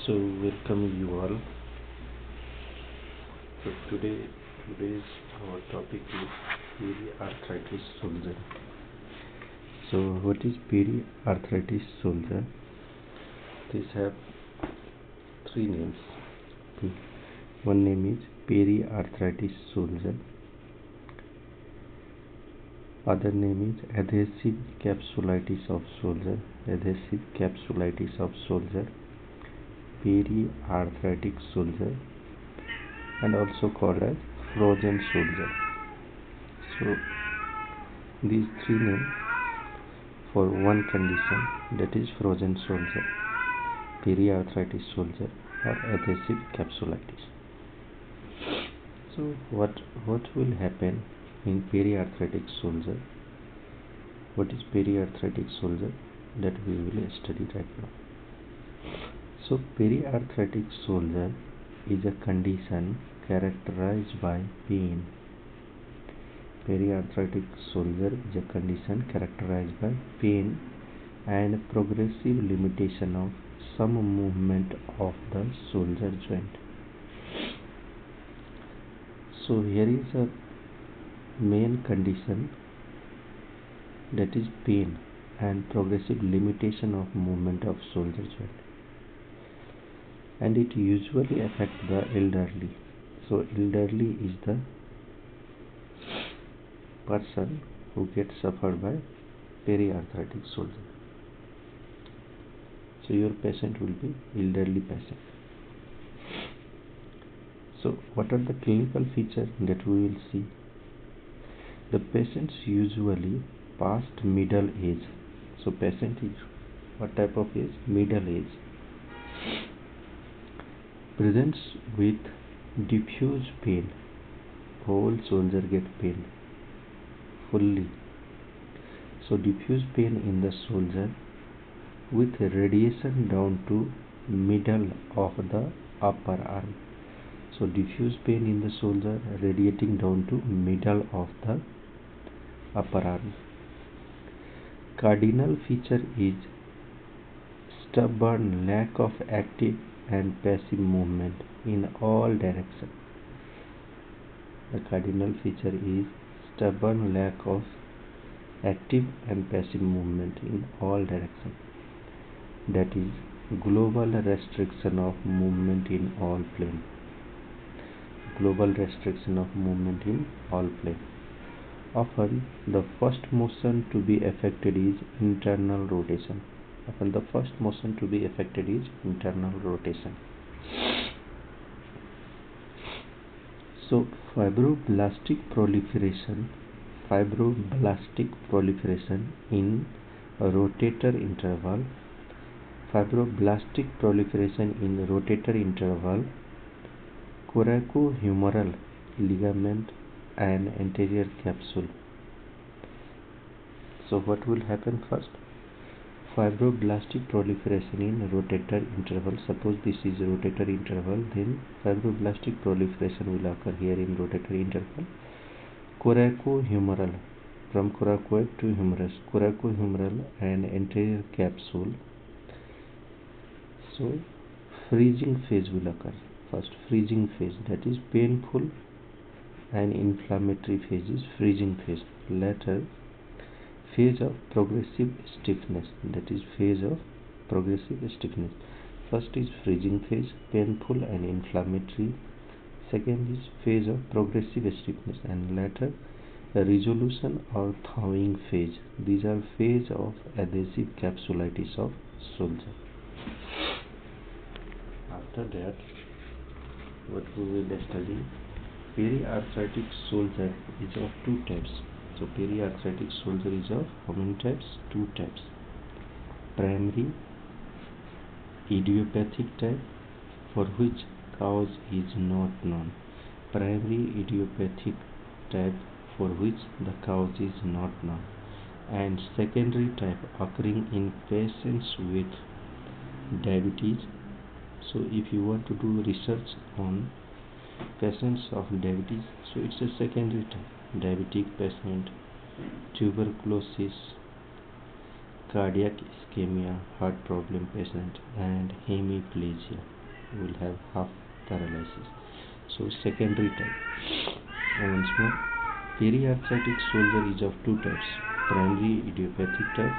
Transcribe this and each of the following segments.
So welcome you all. So today's our topic is periarthritis soldier. So what is periarthritis soldier? These have three names. One name is periarthritis soldier. Other name is adhesive capsulitis of soldier. Adhesive capsulitis of soldier. Periarthritic soldier, and also called as frozen soldier. So these three names for one condition, that is frozen soldier, periarthritis soldier, or adhesive capsulitis. So what will happen in periarthritic soldier? What is periarthritic soldier? That we will study right now. So periarthritic soldier is a condition characterized by pain. Periarthritic soldier is a condition characterized by pain and progressive limitation of some movement of the shoulder joint. So here is a main condition, that is pain and progressive limitation of movement of shoulder joint, and it usually affects the elderly. So elderly is the person who gets suffered by periarthritic soldier. So your patient will be elderly patient. So what are the clinical features that we will see? The patients usually past middle age. So patient is what type of age? Middle age. Presents with diffuse pain. Whole shoulder get pain fully. So diffuse pain in the shoulder with radiation down to middle of the upper arm. So diffuse pain in the shoulder radiating down to middle of the upper arm. Cardinal feature is stubborn lack of active and passive movement in all directions. The cardinal feature is stubborn lack of active and passive movement in all directions. That is global restriction of movement in all plane. Global restriction of movement in all plane. Often the first motion to be affected is internal rotation. Often the first motion to be affected is internal rotation. So fibroblastic proliferation in rotator interval. Fibroblastic proliferation in rotator interval, coracohumeral ligament and anterior capsule. So what will happen first? Fibroblastic proliferation in rotator interval. Suppose this is rotator interval, then fibroblastic proliferation will occur here in rotator interval. Coracohumeral, from coracoid to humerus, coracohumeral and anterior capsule. So freezing phase will occur. First freezing phase, that is painful and inflammatory phase is freezing phase. Later phase of progressive stiffness, that is phase of progressive stiffness. First is freezing phase, painful and inflammatory. Second is phase of progressive stiffness, and later resolution or thawing phase. These are phase of adhesive capsulitis of soldier. After that, what we will study, periarthritic soldier is of two types. So periarthritic soldier is of how many types? Two types. Primary idiopathic type, for which cause is not known. Primary idiopathic type, for which the cause is not known. And secondary type, occurring in patients with diabetes. So if you want to do research on patients of diabetes, so it's a secondary type. Diabetic patient, tuberculosis, cardiac ischemia, heart problem patient, and hemiplegia. you will have half paralysis. So secondary type. Once more, periarthritic shoulder is of two types: primary idiopathic type,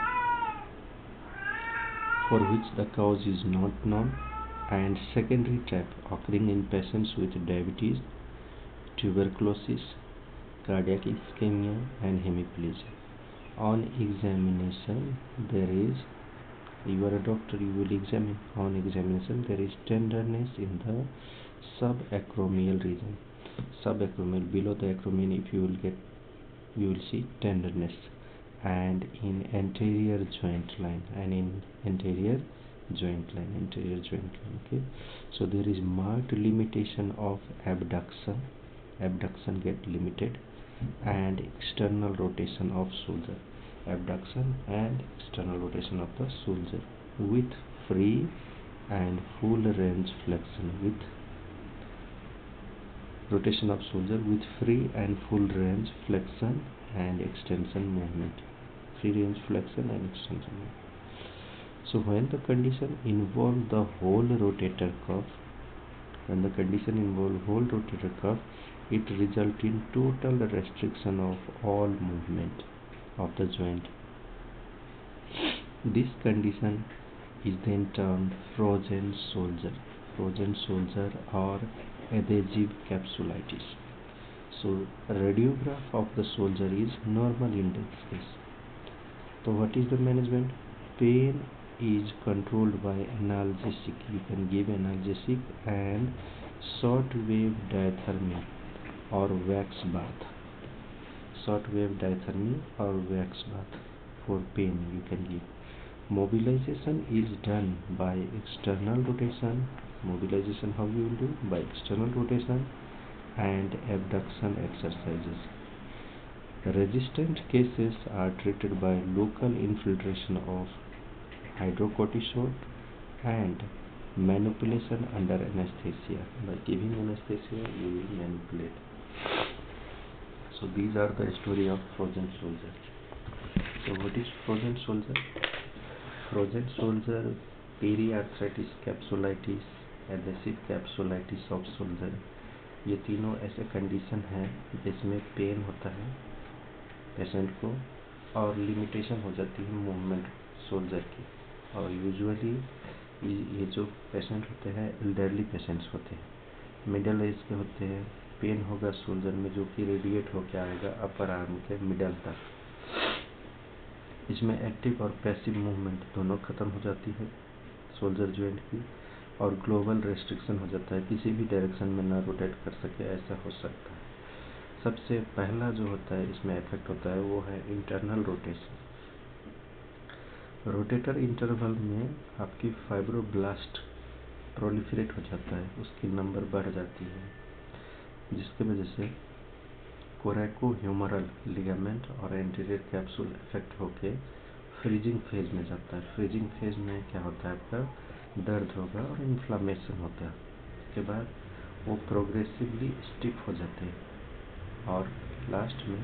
for which the cause is not known, and secondary type occurring in patients with diabetes, tuberculosis, cardiac ischemia, and hemiplegia. On examination, there is, you are a doctor, you will examine. On examination, there is tenderness in the subacromial region. Subacromial, below the acromion, if you will see tenderness, and in anterior joint line, okay. So there is marked limitation of abduction get limited, and external rotation of shoulder, abduction and external rotation of the shoulder with free and full range flexion, with rotation of shoulder with free and full range flexion and extension movement, free range flexion and extension movement. So when the condition involve the whole rotator cuff, it results in total restriction of all movement of the joint. This condition is then termed frozen shoulder or adhesive capsulitis. So radiograph of the shoulder is normal in this case. So what is the management? Pain is controlled by analgesic. You can give analgesic and short wave diathermy or wax bath. Short wave diathermy or wax bath for pain you can give. Mobilization is done by external rotation. Mobilization, how you will do? By external rotation and abduction exercises. Resistant cases are treated by local infiltration of hydrocortisone and manipulation under anesthesia. By giving anesthesia, you will manipulate. So these are the story of frozen shoulder. So what is frozen shoulder? Frozen shoulder, periarthritis capsulitis, adhesive capsulitis of shoulder, ये तीनों ऐसे condition हैं जिसमें pen होता है patient को और limitation हो जाती है मूवमेंट शोल्डर की। और यूजुअली ये जो पेशेंट होते हैं एल्डरली पेशेंट्स होते हैं, मिडिल एज के होते हैं। पेन होगा शोल्डर में जो कि रेडिएट होकर आएगा अपर आर्म के मिडल तक। इसमें एक्टिव और पैसिव मूवमेंट दोनों खत्म हो जाती है शोल्डर जॉइंट की, और ग्लोबल रेस्ट्रिक्शन हो जाता है, किसी भी डायरेक्शन में ना रोटेट कर सके, ऐसा हो सकता है। सबसे पहला जो होता है इसमें इफेक्ट होता है वो है इंटरनल रोटेशन। रोटेटर इंटरवल में आपकी फाइब्रोब्लास्ट प्रोलिफरेट हो जाता है, उसकी नंबर बढ़ जाती है, जिसकी वजह से कोरैकोह्यूमरल लिगामेंट और एंटीरियर कैप्सूल इफेक्ट होके फ्रीजिंग फेज में जाता है। फ्रीजिंग फेज में क्या होता है, आपका दर्द होगा और इन्फ्लामेशन होता है। उसके बाद वो प्रोग्रेसिवली स्टिफ हो जाते हैं और लास्ट में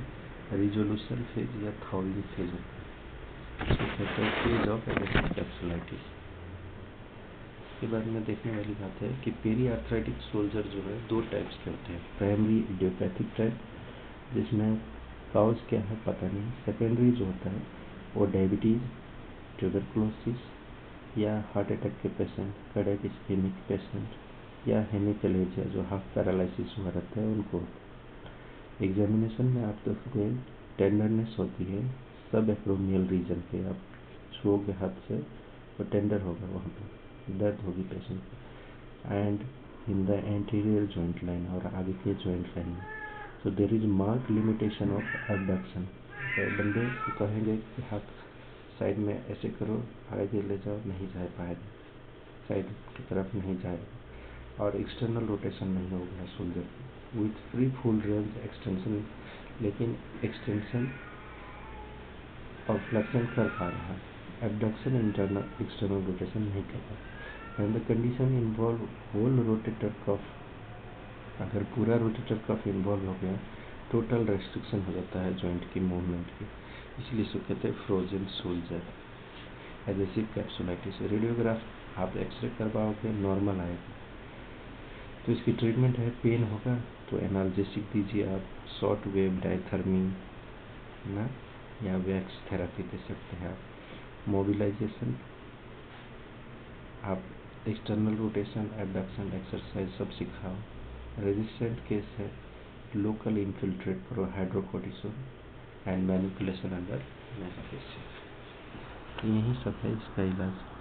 रिजोल्यूशन फेज या थॉइंग फेज होता है। इसको कहते हैं फेज ऑफ एडेसिव कैप्सुलाइटिस। इसके बाद में देखने वाली बात है कि पेरीआर्थराइटिक शोल्डर जो है दो टाइप्स के होते हैं। प्राइमरी इडियोपैथिक टाइप, जिसमें काउज क्या है पता नहीं। सेकेंडरी जो होता है वो डायबिटीज़, ट्यूबरकुलोसिस या हार्ट अटैक के पेशेंट, कार्डियक इस्केमिक पेशेंट या हेमिप्लेजिया जो हाफ पैरालिसिस हुआ रहता है उनको। एग्जामिनेशन में आप देखोगे टेंडरनेस होती है सब एक्रोमियल रीजन पे, आप छुओगे हाथ से तो टेंडर होगा, वहाँ पे दर्द होगी पेशेंट को, and in the anterior joint line और आगे के जॉइंट लाइन में। So there is mark limitation of abduction. बंदे को कहेंगे कि हाथ साइड में ऐसे करो, आगे ले जाओ, नहीं जा पाएगा, साइड की तरफ नहीं जाएगा, और एक्सटर्नल रोटेशन नहीं होगा shoulder with free full range extension, लेकिन एक्सटेंशन और फ्लेक्शन कर पा रहा है, एबडक्शन इंटरनल एक्सटर्नल रोटेशन नहीं कर पा रहा। And the condition involve whole rotator cuff, अगर पूरा रोटेटर कफ इन्वॉल्व हो गया टोटल रेस्ट्रिक्शन हो जाता है जॉइंट की मूवमेंट की, इसलिए इसको कहते हैं frozen shoulder adhesive capsulitis. Radiograph आप एक्सरे करवाओगे नॉर्मल आएगा, तो इसकी ट्रीटमेंट है, पेन होगा तो एनाल्जेसिक दीजिए आप, शॉर्ट वेव डायथर्मी ना, या वैक्स थेरेपी दे सकते हैं आप। मोबिलाइजेशन आप एक्सटर्नल रोटेशन, एबडक्शन एक्सरसाइज सब सिखाओ। रेजिस्टेंट केस है, लोकल इन्फिल्ट्रेट करो hydrocortisone and manipulation under anaesthesia. यही सब है इसका इलाज।